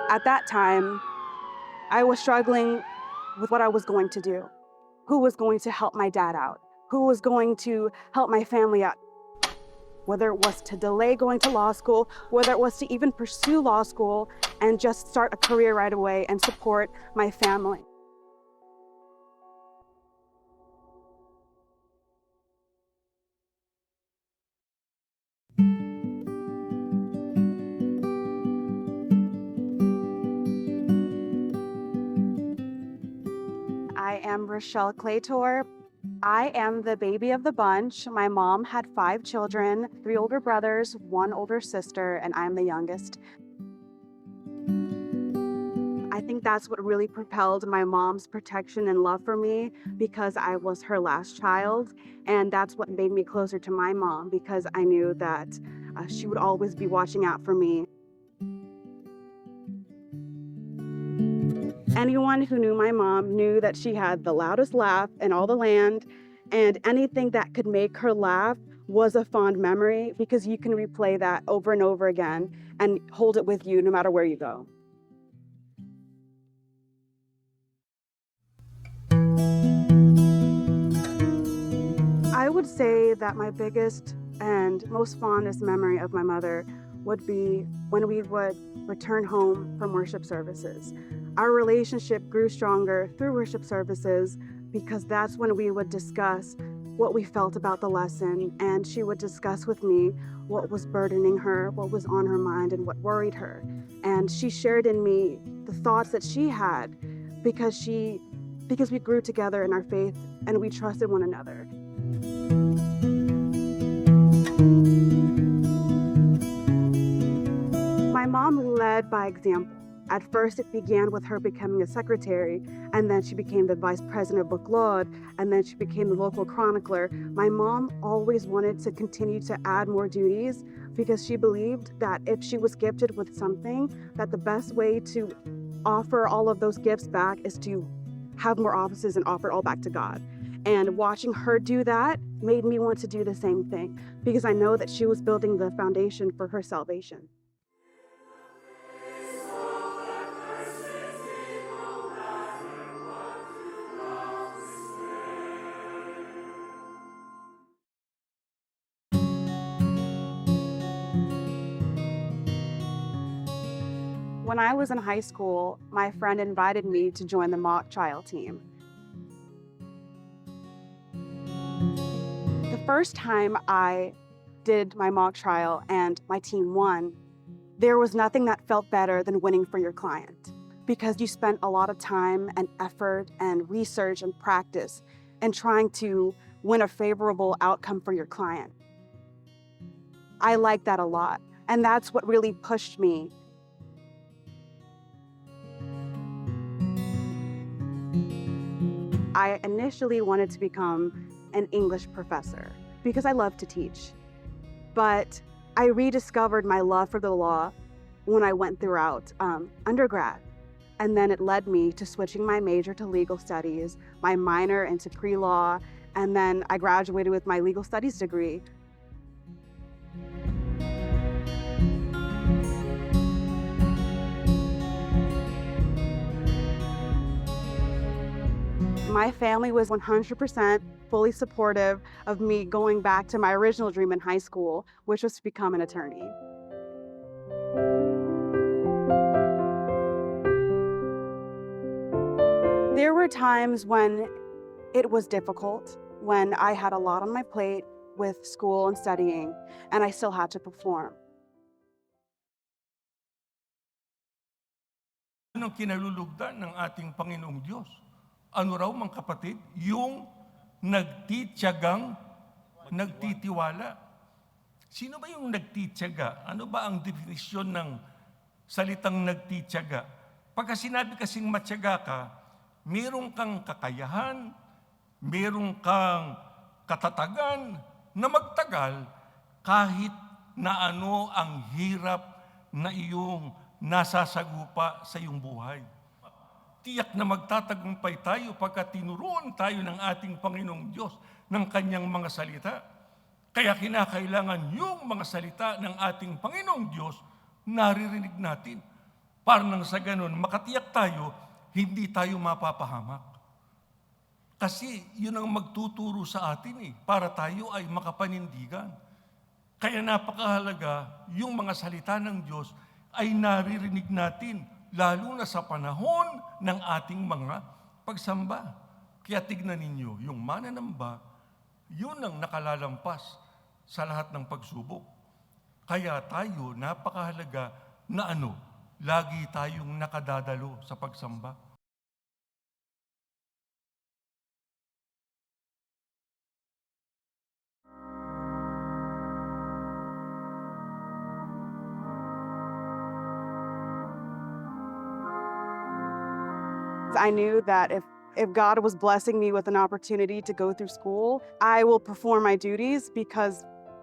At that time, I was struggling with what I was going to do. Who was going to help my dad out? Who was going to help my family out? Whether it was to delay going to law school, whether it was to even pursue law school and just start a career right away and support my family. I am Richelle Claytor. I am the baby of the bunch. My mom had 5 children, 3 older brothers, 1 older sister, and I'm the youngest. I think that's what really propelled my mom's protection and love for me because I was her last child. And that's what made me closer to my mom because I knew that she would always be watching out for me. Anyone who knew my mom knew that she had the loudest laugh in all the land, and anything that could make her laugh was a fond memory because you can replay that over and over again and hold it with you no matter where you go. I would say that my biggest and most fondest memory of my mother would be when we would return home from worship services. Our relationship grew stronger through worship services because that's when we would discuss what we felt about the lesson, and she would discuss with me what was burdening her, what was on her mind, and what worried her. And she shared in me the thoughts that she had because we grew together in our faith and we trusted one another. My mom led by example. At first, it began with her becoming a secretary, and then she became the vice president of Book Laud, and then she became the local chronicler. My mom always wanted to continue to add more duties because she believed that if she was gifted with something, that the best way to offer all of those gifts back is to have more offices and offer it all back to God. And watching her do that made me want to do the same thing because I know that she was building the foundation for her salvation. When I was in high school, my friend invited me to join the mock trial team. The first time I did my mock trial and my team won, there was nothing that felt better than winning for your client because you spent a lot of time and effort and research and practice and trying to win a favorable outcome for your client. I like that a lot, and that's what really pushed me. I initially wanted to become an English professor because I love to teach. But I rediscovered my love for the law when I went throughout undergrad. And then it led me to switching my major to legal studies, my minor into pre-law, and then I graduated with my legal studies degree. My family was 100% fully supportive of me going back to my original dream in high school, which was to become an attorney. There were times when it was difficult, when I had a lot on my plate with school and studying, and I still had to perform. Anong kinalulugdan ng ating Panginoong Diyos? Ano raw mga kapatid? Yung nagtitiyagang nagtitiwala. Sino ba yung nagtitiyaga? Ano ba ang definisyon ng salitang nagtitiyaga? Pagka sinabi kasing matyaga ka, meron kang kakayahan, meron kang katatagan na magtagal kahit na ano ang hirap na iyong nasasagupa sa iyong buhay. Tiyak na magtatagumpay tayo pagka tinuruan tayo ng ating Panginoong Diyos ng kanyang mga salita. Kaya kinakailangan yung mga salita ng ating Panginoong Diyos naririnig natin. Para nang sa ganun, makatiyak tayo, hindi tayo mapapahamak. Kasi yun ang magtuturo sa atin para tayo ay makapanindigan. Kaya napakahalaga yung mga salita ng Diyos ay naririnig natin, lalo na sa panahon ng ating mga pagsamba. Kaya tignan ninyo, yung mananamba, yun ang nakalalampas sa lahat ng pagsubok. Kaya tayo, napakahalaga na lagi tayong nakadadalo sa pagsamba. I knew that if God was blessing me with an opportunity to go through school, I will perform my duties because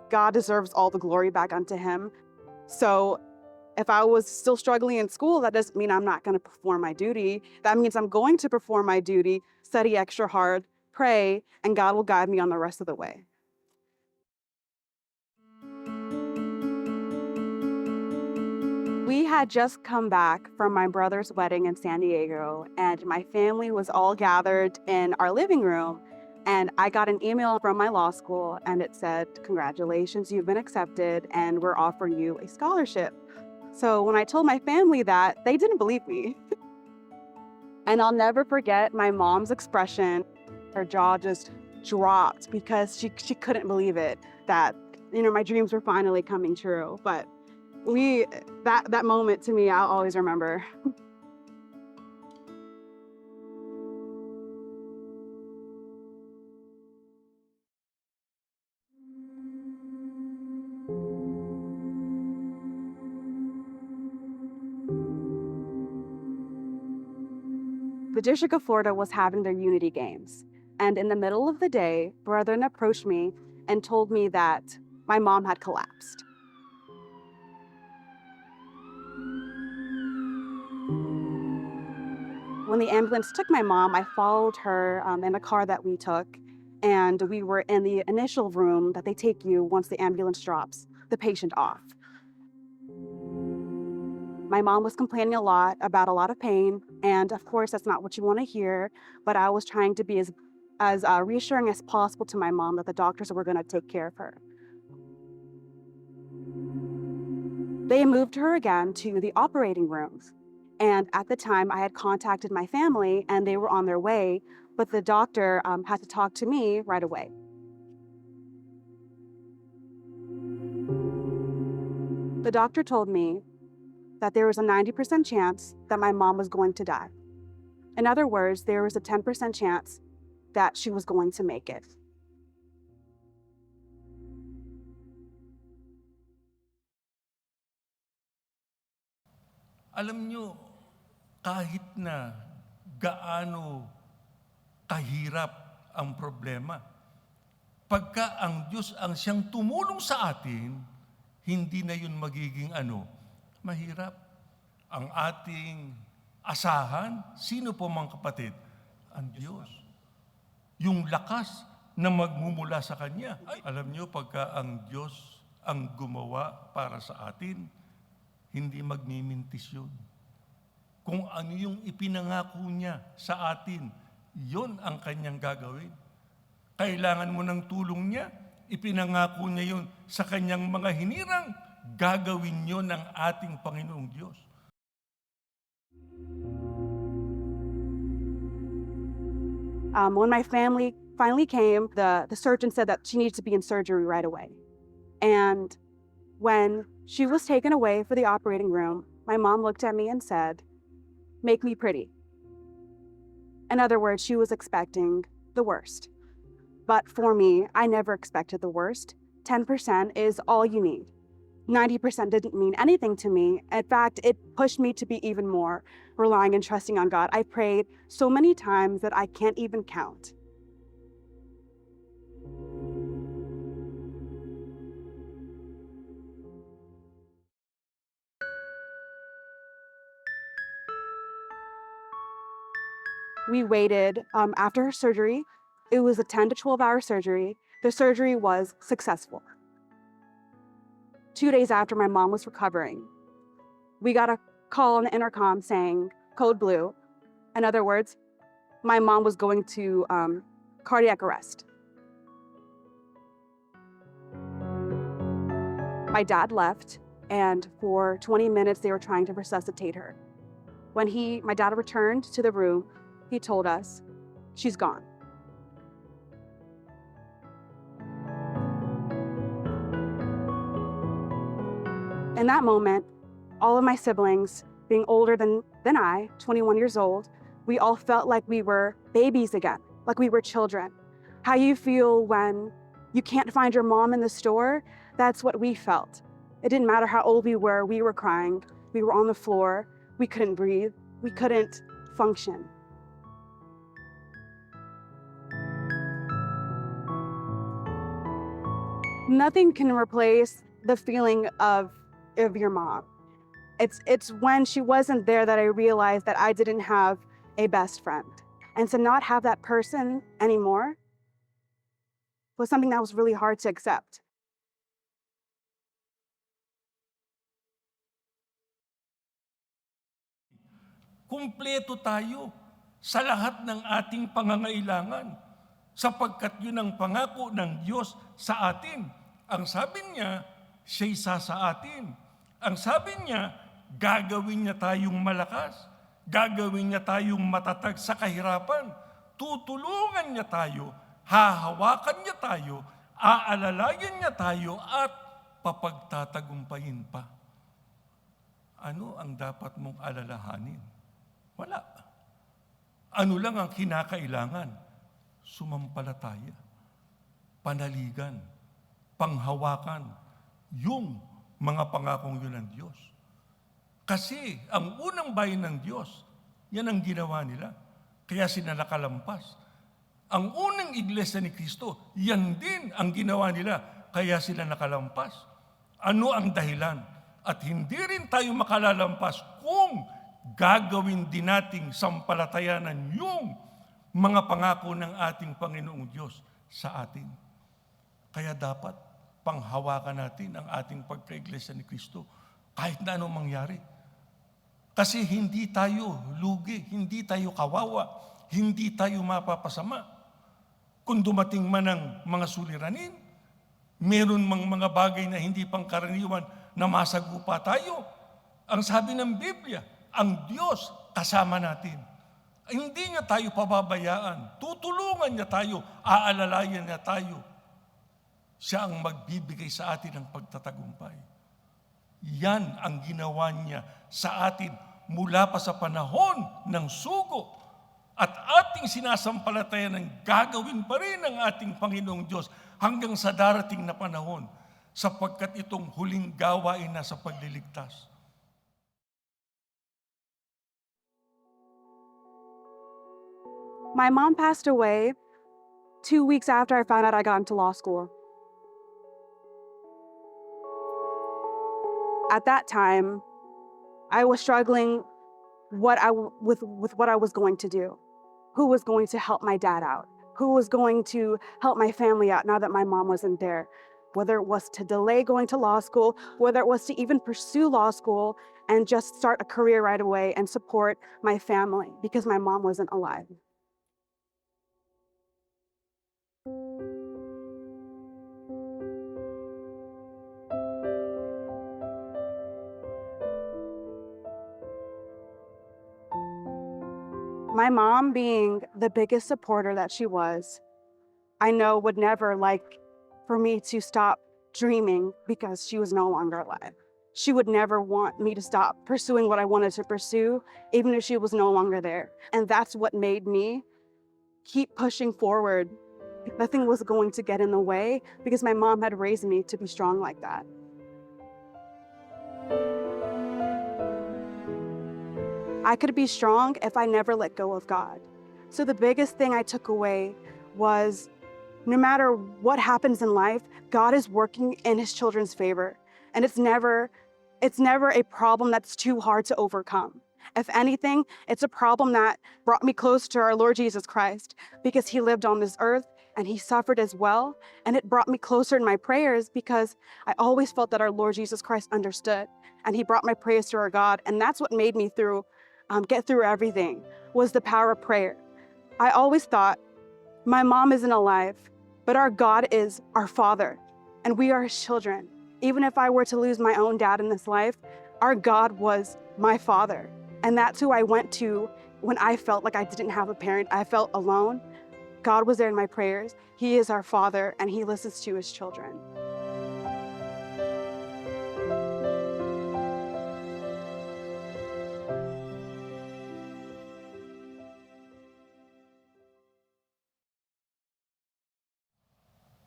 God deserves all the glory back unto him. So if I was still struggling in school, that doesn't mean I'm not going to perform my duty. That means I'm going to perform my duty, study extra hard, pray, and God will guide me on the rest of the way. We had just come back from my brother's wedding in San Diego, and my family was all gathered in our living room. And I got an email from my law school, and it said, "Congratulations, you've been accepted, and we're offering you a scholarship." So when I told my family that, they didn't believe me. And I'll never forget my mom's expression. Her jaw just dropped because she couldn't believe it that, my dreams were finally coming true. But that moment to me, I'll always remember. The District of Florida was having their Unity Games. And in the middle of the day, Brethren approached me and told me that my mom had collapsed. When the ambulance took my mom, I followed her in a car that we took, and we were in the initial room that they take you once the ambulance drops the patient off. My mom was complaining a lot about a lot of pain, and of course, that's not what you want to hear, but I was trying to be as reassuring as possible to my mom that the doctors were going to take care of her. They moved her again to the operating rooms. And at the time, I had contacted my family and they were on their way, but the doctor had to talk to me right away. The doctor told me that there was a 90% chance that my mom was going to die. In other words, there was a 10% chance that she was going to make it. Alam nyo, kahit na gaano kahirap ang problema, pagka ang Diyos ang siyang tumulong sa atin, hindi na yun magiging mahirap. Ang ating asahan, sino po mga kapatid? Ang Diyos. Yung lakas na magmumula sa Kanya. Alam nyo, pagka ang Diyos ang gumawa para sa atin, hindi magmimintis yun. Kung ano yung ipinangako niya sa atin, yun ang kanyang gagawin. Kailangan mo ng tulong niya, ipinangako niya yun sa kanyang mga hinirang, gagawin yun ng ating Panginoong Diyos. When my family finally came, the surgeon said that she needed to be in surgery right away. And when she was taken away for the operating room, my mom looked at me and said, "Make me pretty." In other words, she was expecting the worst. But for me, I never expected the worst. 10% is all you need. 90% didn't mean anything to me. In fact, it pushed me to be even more relying and trusting on God. I prayed so many times that I can't even count. We waited after her surgery. It was a 10 to 12 hour surgery. The surgery was successful. 2 days after my mom was recovering, we got a call on the intercom saying, code blue. In other words, my mom was going to cardiac arrest. My dad left, and for 20 minutes they were trying to resuscitate her. When my dad returned to the room, he told us, she's gone. In that moment, all of my siblings, being older than I, 21 years old, we all felt like we were babies again, like we were children. How you feel when you can't find your mom in the store, that's what we felt. It didn't matter how old we were crying. We were on the floor, we couldn't breathe, we couldn't function. Nothing can replace the feeling of your mom. It's when she wasn't there that I realized that I didn't have a best friend. And to not have that person anymore was something that was really hard to accept. Kumpleto tayo sa lahat ng ating pangangailangan sapagkat yun ang pangako ng Diyos sa atin. Ang sabi niya, siya isa sa atin. Ang sabi niya, gagawin niya tayong malakas, gagawin niya tayong matatag sa kahirapan, tutulungan niya tayo, hahawakan niya tayo, aalalayan niya tayo at papagtatagumpayin pa. Ano ang dapat mong alalahanin? Wala. Ano lang ang kinakailangan? Sumampalataya, panaligan, panghawakan, yung mga pangakong yun ng Diyos. Kasi ang unang bayan ng Diyos, yan ang ginawa nila. Kaya sila nakalampas. Ang unang iglesia ni Kristo, yan din ang ginawa nila. Kaya sila nakalampas. Ano ang dahilan? At hindi rin tayo makalalampas kung gagawin din nating sampalatayanan yung mga pangako ng ating Panginoong Diyos sa atin. Kaya dapat panghawakan natin ang ating pagka-iglesia ni Kristo kahit na anong mangyari. Kasi hindi tayo lugi, hindi tayo kawawa, hindi tayo mapapasama. Kung dumating man ang mga suliranin, meron mang mga bagay na hindi pangkaraniwan na masagupa tayo. Ang sabi ng Biblia, ang Diyos kasama natin. Hindi niya tayo pababayaan. Tutulungan niya tayo, aalalayan niya tayo. Siya ang magbibigay sa atin ng pagtatagumpay. Yan ang ginawa niya sa atin mula pa sa panahon ng sugo. At ating sinasampalatayan ng gagawin pa rin ng ating Panginoong Diyos hanggang sa darating na panahon sapagkat itong huling gawain na sa pagliligtas. My mom passed away 2 weeks after I found out I got into law school. At that time, I was struggling with what I was going to do. Who was going to help my dad out? Who was going to help my family out now that my mom wasn't there? Whether it was to delay going to law school, whether it was to even pursue law school and just start a career right away and support my family because my mom wasn't alive. My mom, being the biggest supporter that she was, I know would never like for me to stop dreaming because she was no longer alive. She would never want me to stop pursuing what I wanted to pursue, even if she was no longer there. And that's what made me keep pushing forward. Nothing was going to get in the way because my mom had raised me to be strong like that. I could be strong if I never let go of God. So the biggest thing I took away was no matter what happens in life, God is working in his children's favor. And it's never a problem that's too hard to overcome. If anything, it's a problem that brought me close to our Lord Jesus Christ because he lived on this earth. and he suffered as well. And it brought me closer in my prayers because I always felt that our Lord Jesus Christ understood, and he brought my prayers to our God. And that's what made me get through everything, was the power of prayer. I always thought, my mom isn't alive, but our God is our Father, and we are his children. Even if I were to lose my own dad in this life, our God was my Father. And that's who I went to when I felt like I didn't have a parent. I felt alone. God was there in my prayers. He is our Father, and he listens to his children.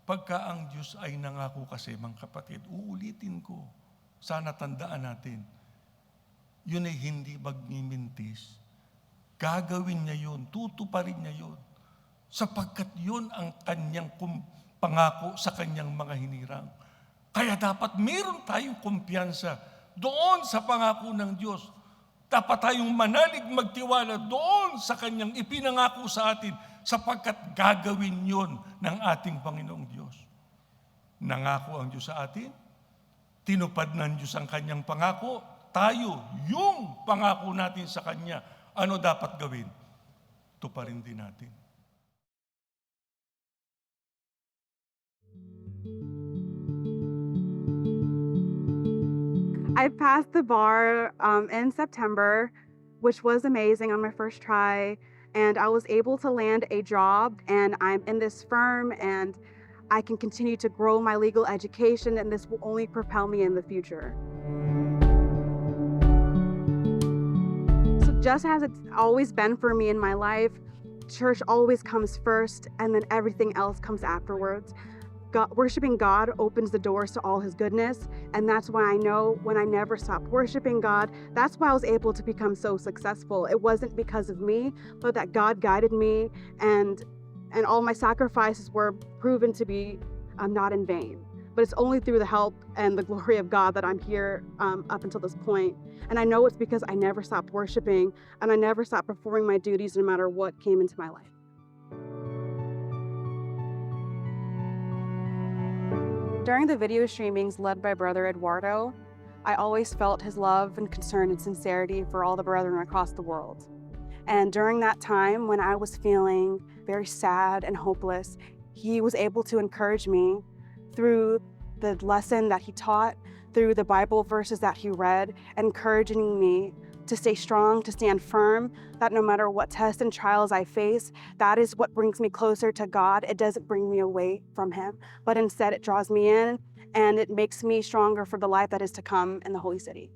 Pagka ang Diyos ay nangako kasi, mga kapatid, uulitin ko, sana tandaan natin, yun ay hindi magmimintis. Gagawin niya yun, tutuparin niya yun, sapagkat yun ang kanyang pangako sa kanyang mga hinirang. Kaya dapat meron tayong kumpiyansa doon sa pangako ng Diyos. Dapat tayong manalig, magtiwala doon sa kanyang ipinangako sa atin, sapagkat gagawin yon ng ating Panginoong Diyos. Nangako ang Diyos sa atin, tinupad ng Diyos ang kanyang pangako, tayo, yung pangako natin sa kanya, ano dapat gawin? Tuparin din natin. I passed the bar in September, which was amazing on my first try. And I was able to land a job, and I'm in this firm, and I can continue to grow my legal education, and this will only propel me in the future. So just as it's always been for me in my life, church always comes first, and then everything else comes afterwards. Worshiping God opens the doors to all his goodness, and that's why I know when I never stopped worshiping God, that's why I was able to become so successful. It wasn't because of me, but that God guided me, and all my sacrifices were proven to be not in vain. But it's only through the help and the glory of God that I'm here up until this point. And I know it's because I never stopped worshiping, and I never stopped performing my duties no matter what came into my life. During the video streamings led by Brother Eduardo, I always felt his love and concern and sincerity for all the brethren across the world. And during that time when I was feeling very sad and hopeless, he was able to encourage me through the lesson that he taught, through the Bible verses that he read, encouraging me to stay strong, to stand firm, that no matter what tests and trials I face, that is what brings me closer to God. It doesn't bring me away from him, but instead it draws me in, and it makes me stronger for the life that is to come in the Holy City.